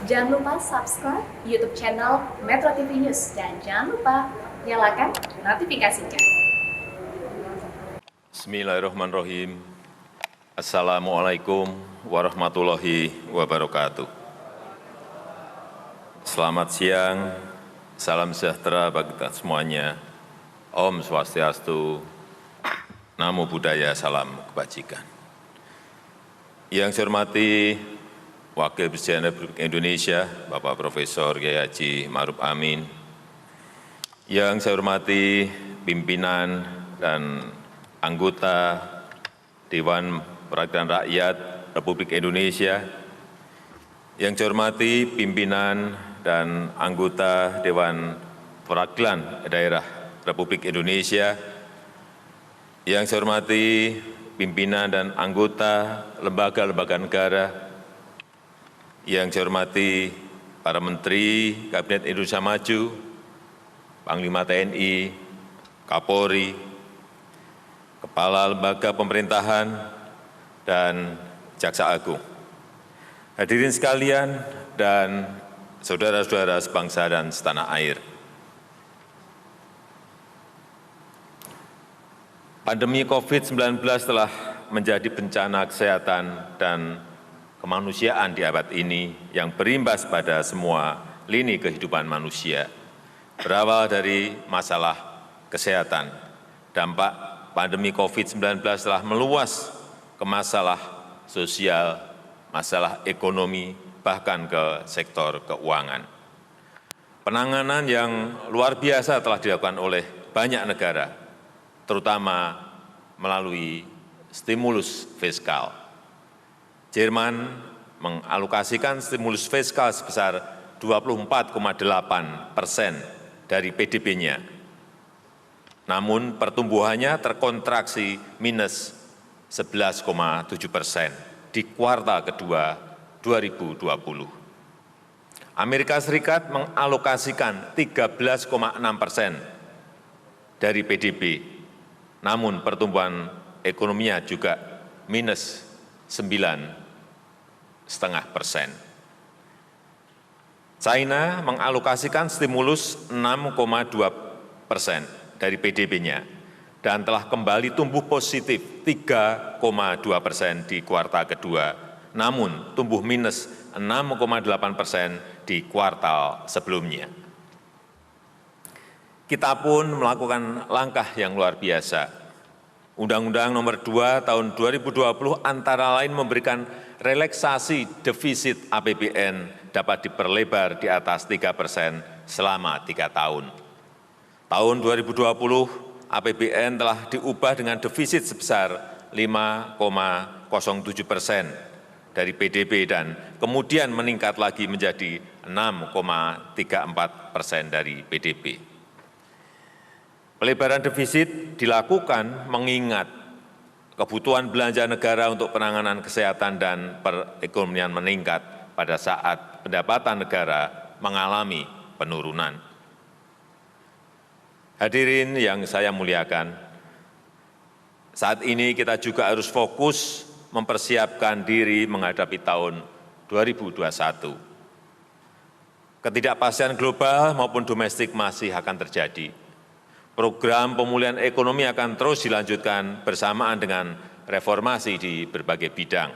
Jangan lupa subscribe YouTube channel Metro TV News dan jangan lupa nyalakan notifikasinya. Bismillahirrahmanirrahim. Assalamualaikum warahmatullahi wabarakatuh. Selamat siang, salam sejahtera bagi kita semuanya. Om Swastiastu, Namo Buddhaya, salam kebajikan. Yang saya hormati Wakil Presiden Republik Indonesia, Bapak Profesor Kiai Haji Ma'ruf Amin. Yang saya hormati pimpinan dan anggota Dewan Perwakilan Rakyat Republik Indonesia. Yang saya hormati pimpinan dan anggota Dewan Perwakilan Daerah Republik Indonesia. Yang saya hormati pimpinan dan anggota lembaga-lembaga negara, yang saya hormati para Menteri Kabinet Indonesia Maju, Panglima TNI, Kapolri, Kepala Lembaga Pemerintahan, dan Jaksa Agung. Hadirin sekalian dan saudara-saudara sebangsa dan setanah air. Pandemi COVID-19 telah menjadi bencana kesehatan dan kemanusiaan di abad ini yang berimbas pada semua lini kehidupan manusia. Berawal dari masalah kesehatan, dampak pandemi COVID-19 telah meluas ke masalah sosial, masalah ekonomi, bahkan ke sektor keuangan. Penanganan yang luar biasa telah dilakukan oleh banyak negara, terutama melalui stimulus fiskal. Jerman mengalokasikan stimulus fiskal sebesar 24,8% dari PDB-nya. Namun pertumbuhannya terkontraksi minus 11,7% di kuartal kedua 2020. Amerika Serikat mengalokasikan 13,6% dari PDB. Namun pertumbuhan ekonominya juga minus 9,5%. China mengalokasikan stimulus 6,2% dari PDB-nya dan telah kembali tumbuh positif 3,2% di kuartal kedua, namun tumbuh minus 6,8% di kuartal sebelumnya. Kita pun melakukan langkah yang luar biasa. Undang-Undang Nomor 2 Tahun 2020 antara lain memberikan relaksasi defisit APBN dapat diperlebar di atas 3% selama 3 tahun. Tahun 2020 APBN telah diubah dengan defisit sebesar 5,07% dari PDB dan kemudian meningkat lagi menjadi 6,34% dari PDB. Pelebaran defisit dilakukan mengingat kebutuhan belanja negara untuk penanganan kesehatan dan perekonomian meningkat pada saat pendapatan negara mengalami penurunan. Hadirin yang saya muliakan, saat ini kita juga harus fokus mempersiapkan diri menghadapi tahun 2021. Ketidakpastian global maupun domestik masih akan terjadi. Program pemulihan ekonomi akan terus dilanjutkan bersamaan dengan reformasi di berbagai bidang.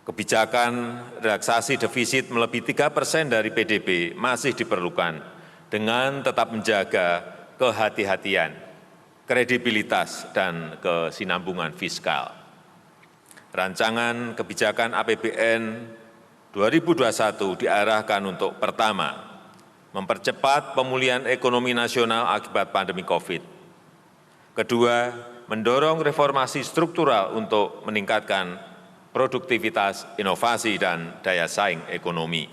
Kebijakan relaksasi defisit melebihi 3% dari PDB masih diperlukan dengan tetap menjaga kehati-hatian, kredibilitas, dan kesinambungan fiskal. Rancangan kebijakan APBN 2021 diarahkan untuk pertama, mempercepat pemulihan ekonomi nasional akibat pandemi COVID. Kedua, mendorong reformasi struktural untuk meningkatkan produktivitas, inovasi, dan daya saing ekonomi.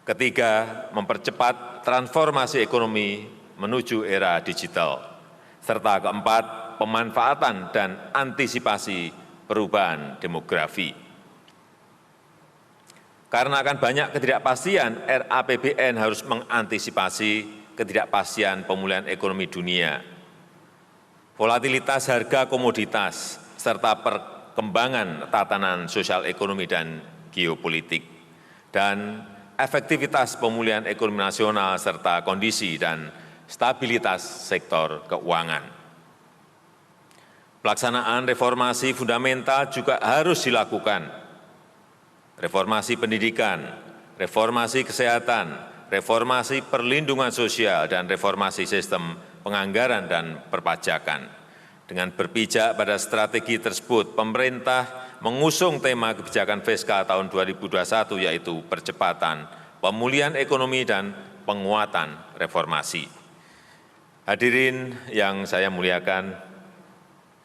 Ketiga, mempercepat transformasi ekonomi menuju era digital. Serta keempat, pemanfaatan dan antisipasi perubahan demografi. Karena akan banyak ketidakpastian, RAPBN harus mengantisipasi ketidakpastian pemulihan ekonomi dunia, volatilitas harga komoditas, serta perkembangan tatanan sosial ekonomi dan geopolitik. dan efektivitas pemulihan ekonomi nasional serta kondisi dan stabilitas sektor keuangan. Pelaksanaan reformasi fundamental juga harus dilakukan. Reformasi pendidikan, reformasi kesehatan, reformasi perlindungan sosial, dan reformasi sistem penganggaran dan perpajakan. Dengan berpijak pada strategi tersebut, pemerintah mengusung tema kebijakan fiskal tahun 2021, yaitu percepatan pemulihan ekonomi dan penguatan reformasi. Hadirin yang saya muliakan,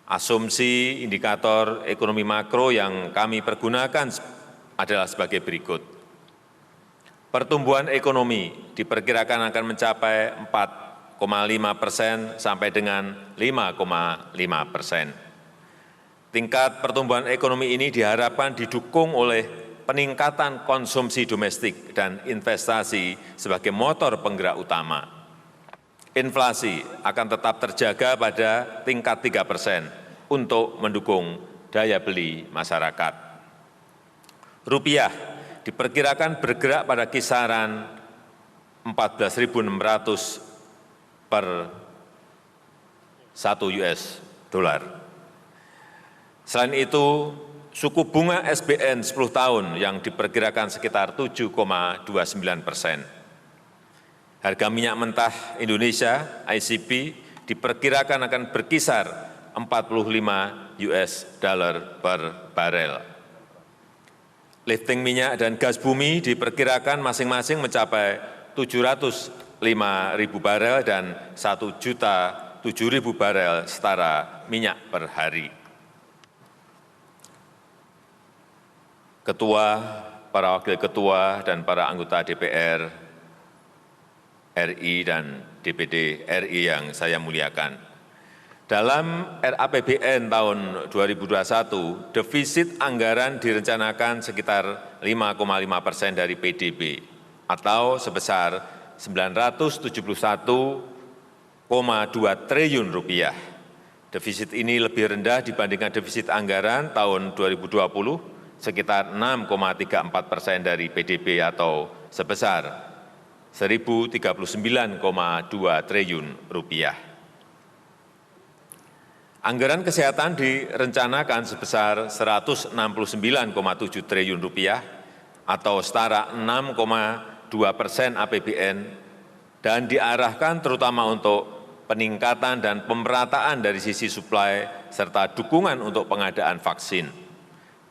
asumsi indikator ekonomi makro yang kami pergunakan adalah sebagai berikut. Pertumbuhan ekonomi diperkirakan akan mencapai 4,5% sampai dengan 5,5%. Tingkat pertumbuhan ekonomi ini diharapkan didukung oleh peningkatan konsumsi domestik dan investasi sebagai motor penggerak utama. Inflasi akan tetap terjaga pada tingkat 3% untuk mendukung daya beli masyarakat. Rupiah diperkirakan bergerak pada kisaran 14.600 per 1 US dollar. Selain itu, suku bunga SBN 10 tahun yang diperkirakan sekitar 7,29%. Harga minyak mentah Indonesia, ICP, diperkirakan akan berkisar 45 US dollar per barel. Lifting minyak dan gas bumi diperkirakan masing-masing mencapai 705.000 barel dan 1.007.000 barel setara minyak per hari. Ketua, para wakil ketua, dan para anggota DPR RI dan DPD RI yang saya muliakan. Dalam RAPBN tahun 2021, defisit anggaran direncanakan sekitar 5,5% dari PDB atau sebesar 971,2 triliun rupiah. Defisit ini lebih rendah dibandingkan defisit anggaran tahun 2020 sekitar 6,34% dari PDB atau sebesar 1.039,2 triliun rupiah. Anggaran kesehatan direncanakan sebesar 169,7 triliun rupiah atau setara 6,2% APBN dan diarahkan terutama untuk peningkatan dan pemerataan dari sisi suplai serta dukungan untuk pengadaan vaksin,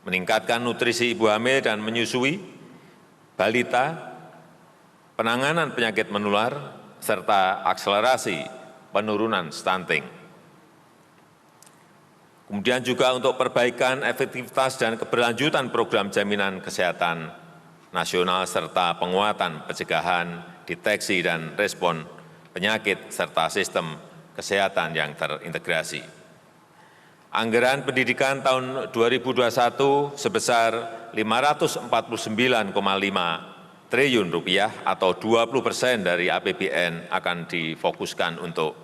meningkatkan nutrisi ibu hamil dan menyusui, balita, penanganan penyakit menular, serta akselerasi penurunan stunting. Kemudian juga untuk perbaikan efektivitas dan keberlanjutan program jaminan kesehatan nasional serta penguatan pencegahan, deteksi, dan respon penyakit serta sistem kesehatan yang terintegrasi. Anggaran pendidikan tahun 2021 sebesar 549,5 triliun rupiah atau 20% dari APBN akan difokuskan untuk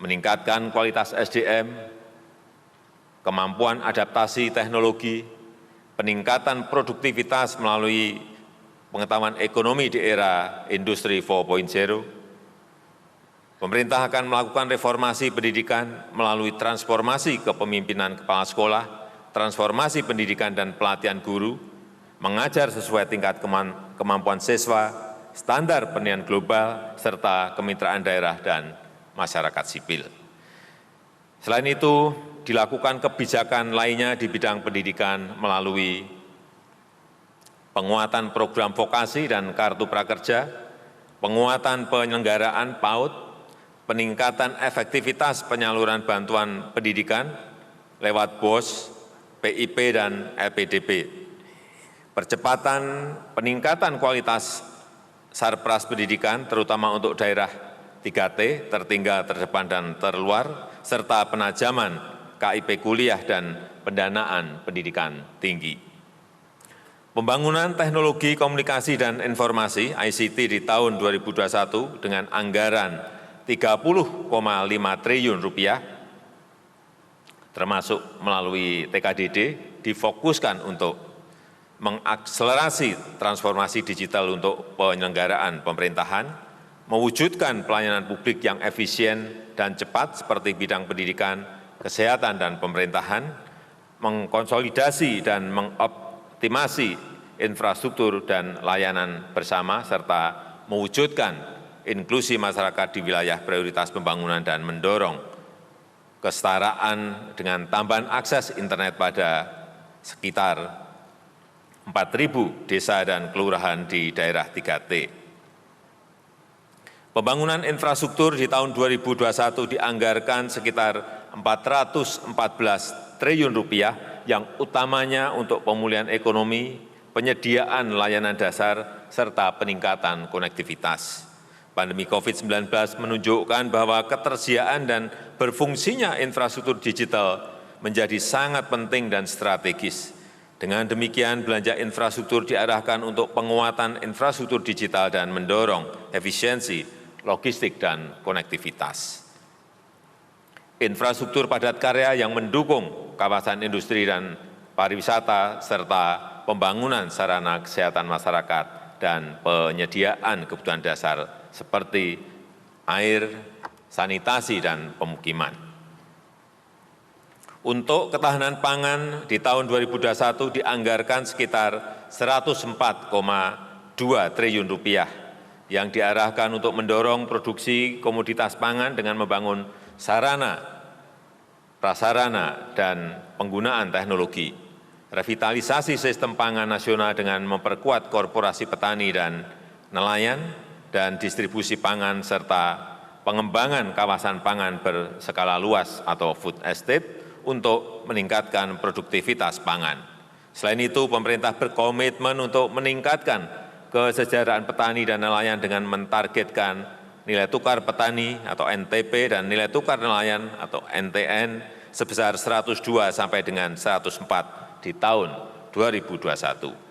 meningkatkan kualitas SDM, kemampuan adaptasi teknologi, peningkatan produktivitas melalui pengetahuan ekonomi di era industri 4.0. Pemerintah akan melakukan reformasi pendidikan melalui transformasi kepemimpinan kepala sekolah, transformasi pendidikan dan pelatihan guru, mengajar sesuai tingkat kemampuan siswa, standar penilaian global, serta kemitraan daerah dan masyarakat sipil. Selain itu, dilakukan kebijakan lainnya di bidang pendidikan melalui penguatan program vokasi dan kartu prakerja, penguatan penyelenggaraan PAUD, peningkatan efektivitas penyaluran bantuan pendidikan lewat BOS, PIP, dan LPDP, percepatan peningkatan kualitas sarpras pendidikan, terutama untuk daerah 3T, tertinggal, terdepan, dan terluar, serta penajaman KIP kuliah dan pendanaan pendidikan tinggi. Pembangunan teknologi komunikasi dan informasi ICT di tahun 2021 dengan anggaran 30,5 triliun rupiah, termasuk melalui TKDD, difokuskan untuk mengakselerasi transformasi digital untuk penyelenggaraan pemerintahan, mewujudkan pelayanan publik yang efisien dan cepat seperti bidang pendidikan, kesehatan, dan pemerintahan, mengkonsolidasi dan mengoptimasi infrastruktur dan layanan bersama, serta mewujudkan inklusi masyarakat di wilayah prioritas pembangunan dan mendorong kesetaraan dengan tambahan akses internet pada sekitar 4.000 desa dan kelurahan di daerah 3T. Pembangunan infrastruktur di tahun 2021 dianggarkan sekitar 414 triliun rupiah, yang utamanya untuk pemulihan ekonomi, penyediaan layanan dasar, serta peningkatan konektivitas. Pandemi COVID-19 menunjukkan bahwa ketersediaan dan berfungsinya infrastruktur digital menjadi sangat penting dan strategis. Dengan demikian, belanja infrastruktur diarahkan untuk penguatan infrastruktur digital dan mendorong efisiensi logistik dan konektivitas. Infrastruktur padat karya yang mendukung kawasan industri dan pariwisata, serta pembangunan sarana kesehatan masyarakat dan penyediaan kebutuhan dasar seperti air, sanitasi, dan pemukiman. Untuk ketahanan pangan di tahun 2021 dianggarkan sekitar 104,2 triliun rupiah yang diarahkan untuk mendorong produksi komoditas pangan dengan membangun sarana, prasarana, dan penggunaan teknologi, revitalisasi sistem pangan nasional dengan memperkuat korporasi petani dan nelayan, dan distribusi pangan, serta pengembangan kawasan pangan berskala luas atau food estate untuk meningkatkan produktivitas pangan. Selain itu, pemerintah berkomitmen untuk meningkatkan kesejahteraan petani dan nelayan dengan mentargetkan nilai tukar petani atau NTP dan nilai tukar nelayan atau NTN sebesar 102 sampai dengan 104 di tahun 2021.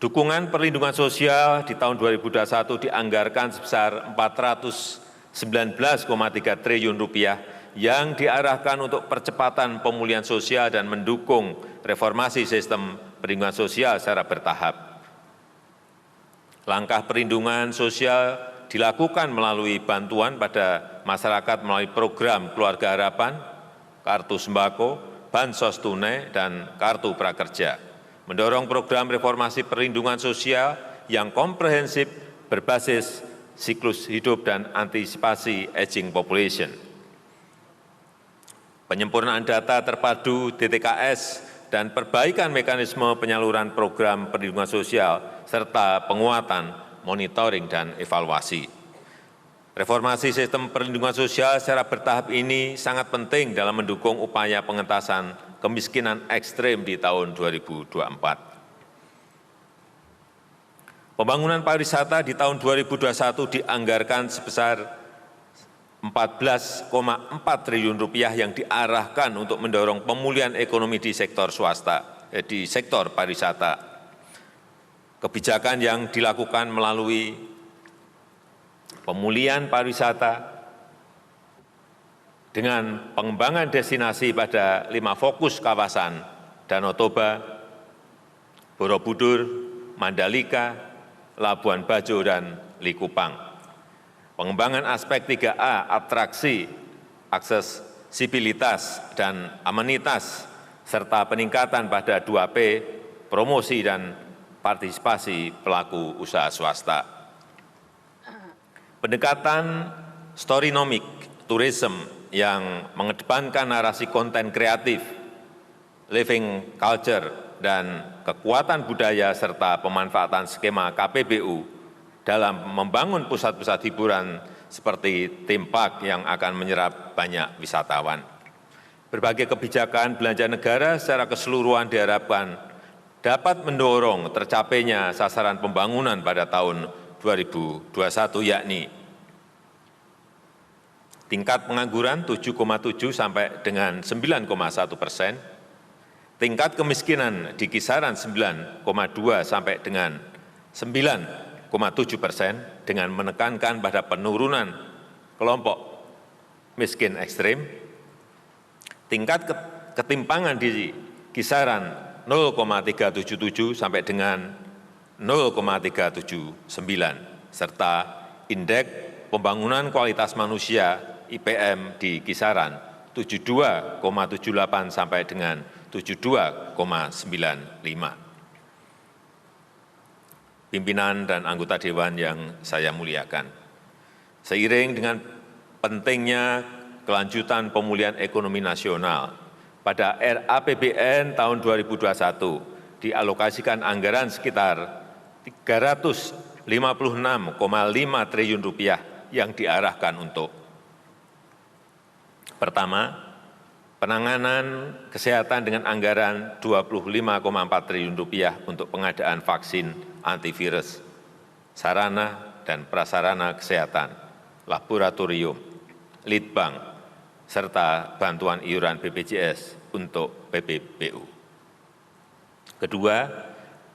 Dukungan perlindungan sosial di tahun 2021 dianggarkan sebesar 419,3 triliun rupiah yang diarahkan untuk percepatan pemulihan sosial dan mendukung reformasi sistem perlindungan sosial secara bertahap. Langkah perlindungan sosial dilakukan melalui bantuan pada masyarakat melalui program Keluarga Harapan, Kartu Sembako, Bansos Tunai, dan Kartu Prakerja. Mendorong program reformasi perlindungan sosial yang komprehensif berbasis siklus hidup dan antisipasi aging population. Penyempurnaan data terpadu DTKS dan perbaikan mekanisme penyaluran program perlindungan sosial, serta penguatan monitoring dan evaluasi. Reformasi sistem perlindungan sosial secara bertahap ini sangat penting dalam mendukung upaya pengentasan kemiskinan ekstrem di tahun 2024. Pembangunan pariwisata di tahun 2021 dianggarkan sebesar 14,4 triliun rupiah yang diarahkan untuk mendorong pemulihan ekonomi di sektor swasta, di sektor pariwisata. Kebijakan yang dilakukan melalui pemulihan pariwisata dengan pengembangan destinasi pada 5 fokus kawasan Danau Toba, Borobudur, Mandalika, Labuan Bajo, dan Likupang. Pengembangan aspek 3A, atraksi, aksesibilitas, dan amenitas, serta peningkatan pada 2P, promosi dan partisipasi pelaku usaha swasta. Pendekatan storynomic tourism yang mengedepankan narasi konten kreatif, living culture, dan kekuatan budaya serta pemanfaatan skema KPBU dalam membangun pusat-pusat hiburan seperti theme park yang akan menyerap banyak wisatawan. Berbagai kebijakan belanja negara secara keseluruhan diharapkan dapat mendorong tercapainya sasaran pembangunan pada tahun 2021, yakni tingkat pengangguran 7,7 sampai dengan 9,1%, tingkat kemiskinan di kisaran 9,2 sampai dengan 9,7% dengan menekankan pada penurunan kelompok miskin ekstrim, tingkat ketimpangan di kisaran 0,377 sampai dengan 0,379, serta indeks pembangunan kualitas manusia IPM di kisaran 72,78 sampai dengan 72,95. Pimpinan dan anggota Dewan yang saya muliakan, seiring dengan pentingnya kelanjutan pemulihan ekonomi nasional, pada RAPBN tahun 2021 dialokasikan anggaran sekitar Rp356,5 triliun yang diarahkan untuk: pertama, penanganan kesehatan dengan anggaran Rp25,4 triliun untuk pengadaan vaksin antivirus, sarana dan prasarana kesehatan, laboratorium, litbang, serta bantuan iuran BPJS untuk PPBU. Kedua,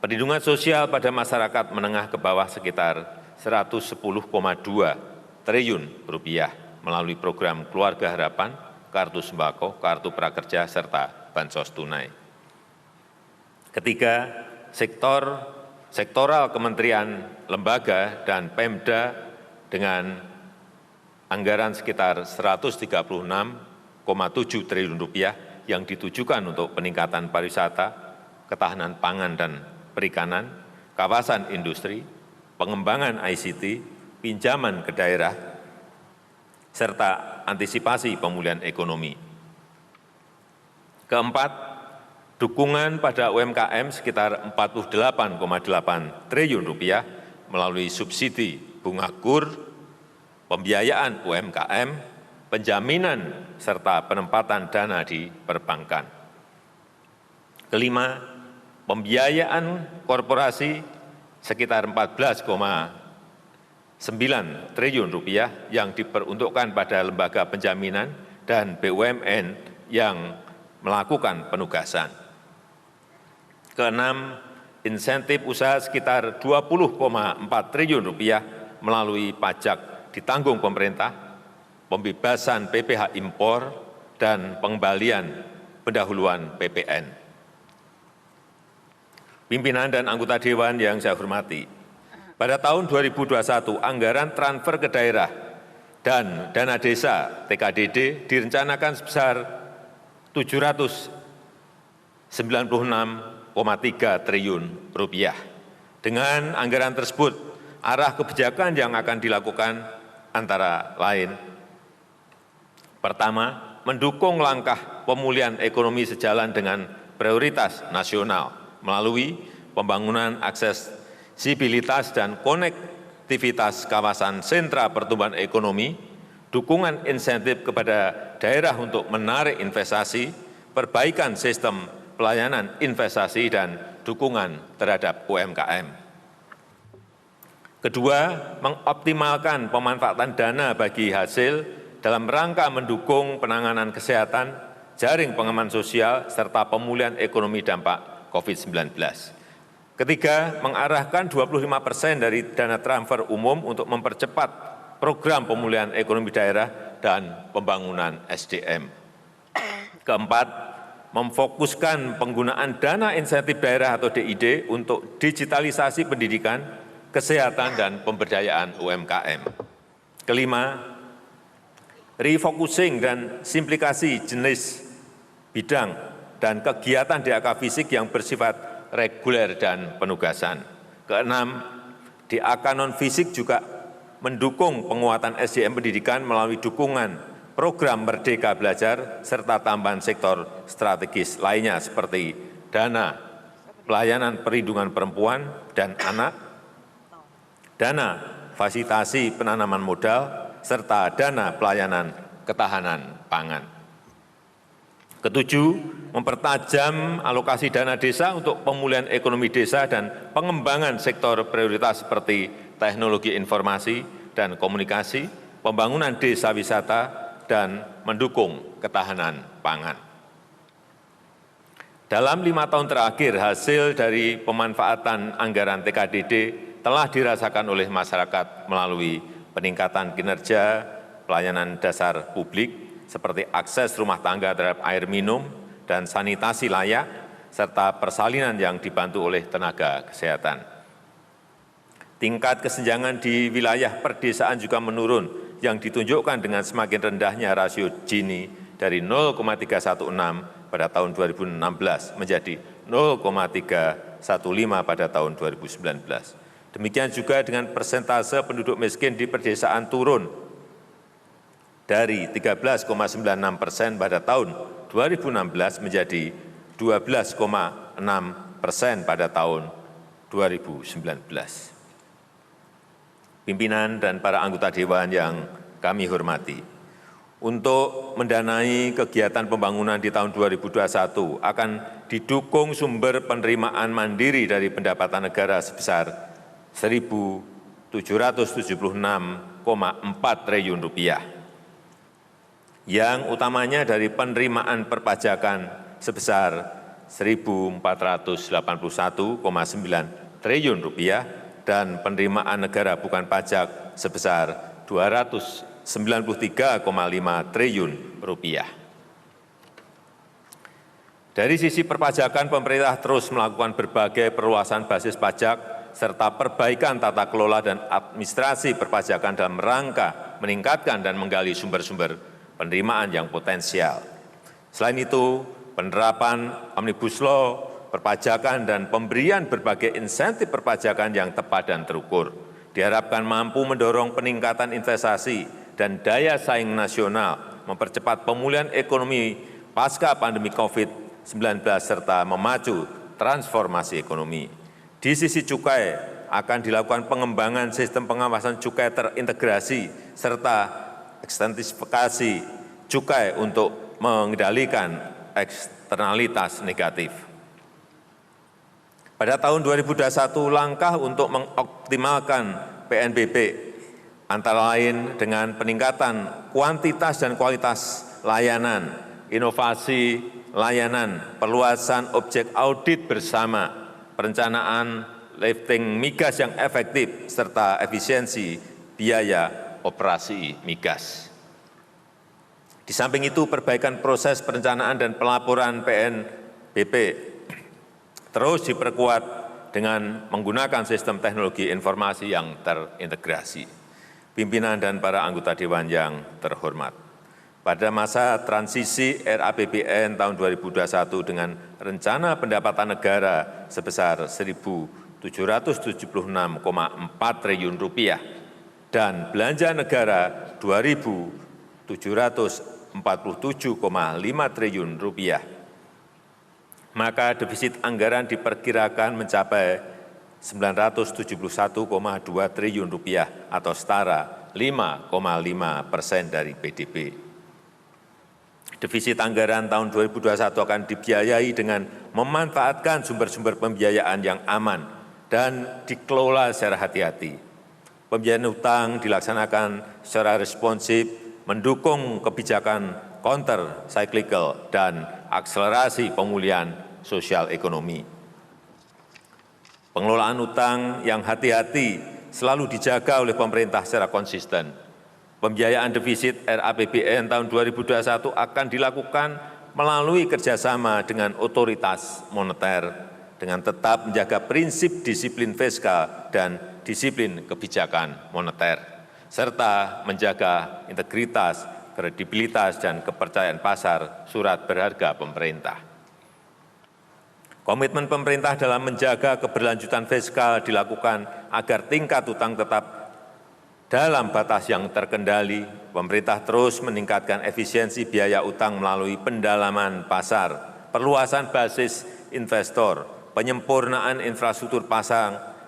perlindungan sosial pada masyarakat menengah ke bawah sekitar Rp110,2 triliun melalui program Keluarga Harapan, Kartu Sembako, Kartu Prakerja, serta Bansos Tunai. Ketiga, sektoral kementerian, lembaga, dan Pemda dengan anggaran sekitar Rp136,7 triliun yang ditujukan untuk peningkatan pariwisata, ketahanan pangan dan perikanan, kawasan industri, pengembangan ICT, pinjaman ke daerah, serta antisipasi pemulihan ekonomi. Keempat, dukungan pada UMKM sekitar Rp48,8 triliun melalui subsidi bunga KUR, pembiayaan UMKM, penjaminan, serta penempatan dana di perbankan. Kelima, pembiayaan korporasi sekitar Rp14,9 triliun yang diperuntukkan pada lembaga penjaminan dan BUMN yang melakukan penugasan. Keenam, insentif usaha sekitar Rp20,4 triliun melalui pajak ditanggung pemerintah, pembebasan PPh impor, dan pengembalian pendahuluan PPN. Pimpinan dan anggota Dewan yang saya hormati, pada tahun 2021 anggaran transfer ke daerah dan dana desa TKDD direncanakan sebesar Rp796,3 triliun. Dengan anggaran tersebut, arah kebijakan yang akan dilakukan antara lain: pertama, mendukung langkah pemulihan ekonomi sejalan dengan prioritas nasional melalui pembangunan aksesibilitas dan konektivitas kawasan sentra pertumbuhan ekonomi, dukungan insentif kepada daerah untuk menarik investasi, perbaikan sistem pelayanan investasi, dan dukungan terhadap UMKM. Kedua, mengoptimalkan pemanfaatan dana bagi hasil dalam rangka mendukung penanganan kesehatan, jaring pengaman sosial, serta pemulihan ekonomi dampak COVID-19. Ketiga, mengarahkan 25% dari dana transfer umum untuk mempercepat program pemulihan ekonomi daerah dan pembangunan SDM. Keempat, memfokuskan penggunaan dana insentif daerah atau DID untuk digitalisasi pendidikan, kesehatan, dan pemberdayaan UMKM. Kelima, refocusing dan simplikasi jenis bidang dan kegiatan DAK fisik yang bersifat reguler dan penugasan. Keenam, DAK non-fisik juga mendukung penguatan SDM pendidikan melalui dukungan program Merdeka Belajar serta tambahan sektor strategis lainnya seperti dana pelayanan perlindungan perempuan dan anak, dana fasilitasi penanaman modal, serta dana pelayanan ketahanan pangan. Ketujuh, mempertajam alokasi dana desa untuk pemulihan ekonomi desa dan pengembangan sektor prioritas seperti teknologi informasi dan komunikasi, pembangunan desa wisata, dan mendukung ketahanan pangan. Dalam 5 tahun terakhir, hasil dari pemanfaatan anggaran TKDD telah dirasakan oleh masyarakat melalui peningkatan kinerja pelayanan dasar publik seperti akses rumah tangga terhadap air minum dan sanitasi layak, serta persalinan yang dibantu oleh tenaga kesehatan. Tingkat kesenjangan di wilayah perdesaan juga menurun, yang ditunjukkan dengan semakin rendahnya rasio Gini dari 0,316 pada tahun 2016 menjadi 0,315 pada tahun 2019. Demikian juga dengan persentase penduduk miskin di pedesaan turun dari 13,96% pada tahun 2016 menjadi 12,6% pada tahun 2019. Pimpinan dan para anggota Dewan yang kami hormati, untuk mendanai kegiatan pembangunan di tahun 2021 akan didukung sumber penerimaan mandiri dari pendapatan negara sebesar Rp1.776,4 triliun, yang utamanya dari penerimaan perpajakan sebesar Rp1.481,9 triliun dan penerimaan negara bukan pajak sebesar Rp293,5 triliun. Dari sisi perpajakan, pemerintah terus melakukan berbagai perluasan basis pajak serta perbaikan tata kelola dan administrasi perpajakan dalam rangka meningkatkan dan menggali sumber-sumber penerimaan yang potensial. Selain itu, penerapan Omnibus Law, perpajakan dan pemberian berbagai insentif perpajakan yang tepat dan terukur diharapkan mampu mendorong peningkatan investasi dan daya saing nasional, mempercepat pemulihan ekonomi pasca pandemi COVID-19 serta memacu transformasi ekonomi. Di sisi cukai akan dilakukan pengembangan sistem pengawasan cukai terintegrasi serta ekstensifikasi cukai untuk mengendalikan eksternalitas negatif. Pada tahun 2021, langkah untuk mengoptimalkan PNBP antara lain dengan peningkatan kuantitas dan kualitas layanan, inovasi layanan, perluasan objek audit bersama, perencanaan lifting migas yang efektif, serta efisiensi biaya operasi migas. Di samping itu, perbaikan proses perencanaan dan pelaporan PNBP terus diperkuat dengan menggunakan sistem teknologi informasi yang terintegrasi. Pimpinan dan para anggota Dewan yang terhormat, pada masa transisi RAPBN tahun 2021 dengan rencana pendapatan negara sebesar Rp1.776,4 triliun dan belanja negara Rp2.747,5 triliun, maka defisit anggaran diperkirakan mencapai Rp971,2 triliun atau setara 5,5% dari PDB. Defisit anggaran tahun 2021 akan dibiayai dengan memanfaatkan sumber-sumber pembiayaan yang aman dan dikelola secara hati-hati. Pembiayaan utang dilaksanakan secara responsif, mendukung kebijakan counter cyclical dan akselerasi pemulihan sosial ekonomi. Pengelolaan utang yang hati-hati selalu dijaga oleh pemerintah secara konsisten. Pembiayaan defisit RAPBN tahun 2021 akan dilakukan melalui kerjasama dengan otoritas moneter dengan tetap menjaga prinsip disiplin fiskal dan disiplin kebijakan moneter, serta menjaga integritas, kredibilitas, dan kepercayaan pasar surat berharga pemerintah. Komitmen pemerintah dalam menjaga keberlanjutan fiskal dilakukan agar tingkat utang tetap dalam batas yang terkendali. Pemerintah terus meningkatkan efisiensi biaya utang melalui pendalaman pasar, perluasan basis investor, penyempurnaan infrastruktur pasar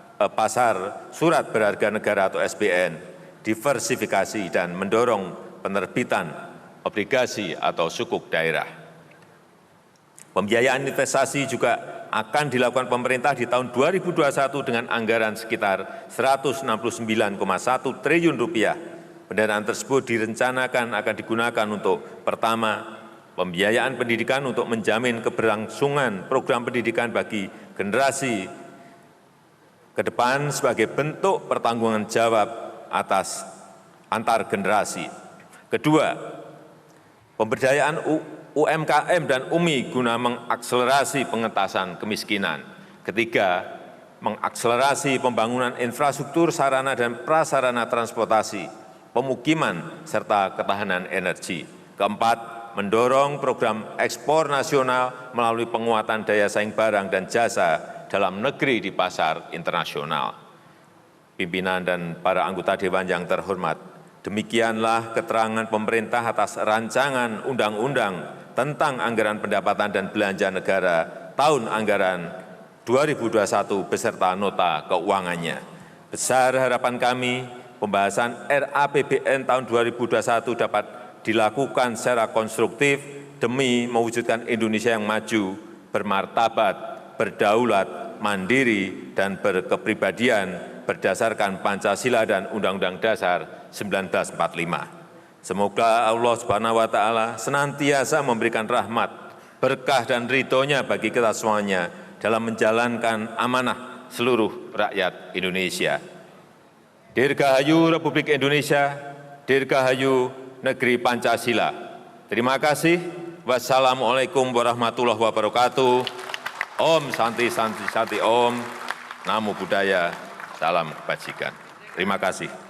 surat berharga negara atau SBN, diversifikasi, dan mendorong penerbitan obligasi atau sukuk daerah. Pembiayaan investasi juga akan dilakukan pemerintah di tahun 2021 dengan anggaran sekitar Rp169,1 triliun. Pendanaan tersebut direncanakan akan digunakan untuk pertama, pembiayaan pendidikan untuk menjamin keberlangsungan program pendidikan bagi generasi ke depan sebagai bentuk pertanggungan jawab atas antar generasi. Kedua, pemberdayaan UMKM dan UMI guna mengakselerasi pengentasan kemiskinan. Ketiga, mengakselerasi pembangunan infrastruktur sarana dan prasarana transportasi, pemukiman, serta ketahanan energi. Keempat, mendorong program ekspor nasional melalui penguatan daya saing barang dan jasa dalam negeri di pasar internasional. Pimpinan dan para anggota Dewan yang terhormat, demikianlah keterangan pemerintah atas rancangan undang-undang tentang anggaran pendapatan dan belanja negara tahun anggaran 2021 beserta nota keuangannya. Besar harapan kami, pembahasan RAPBN tahun 2021 dapat dilakukan secara konstruktif demi mewujudkan Indonesia yang maju, bermartabat, berdaulat, mandiri, dan berkepribadian berdasarkan Pancasila dan Undang-Undang Dasar 1945. Semoga Allah Subhanahu wa Ta'ala senantiasa memberikan rahmat, berkah, dan ridho-Nya bagi kita semuanya dalam menjalankan amanah seluruh rakyat Indonesia. Dirgahayu Republik Indonesia, Dirgahayu Negeri Pancasila. Terima kasih. Wassalamualaikum warahmatullahi wabarakatuh. Om Santi Santi Santi Om. Namo Buddhaya. Salam kebajikan. Terima kasih.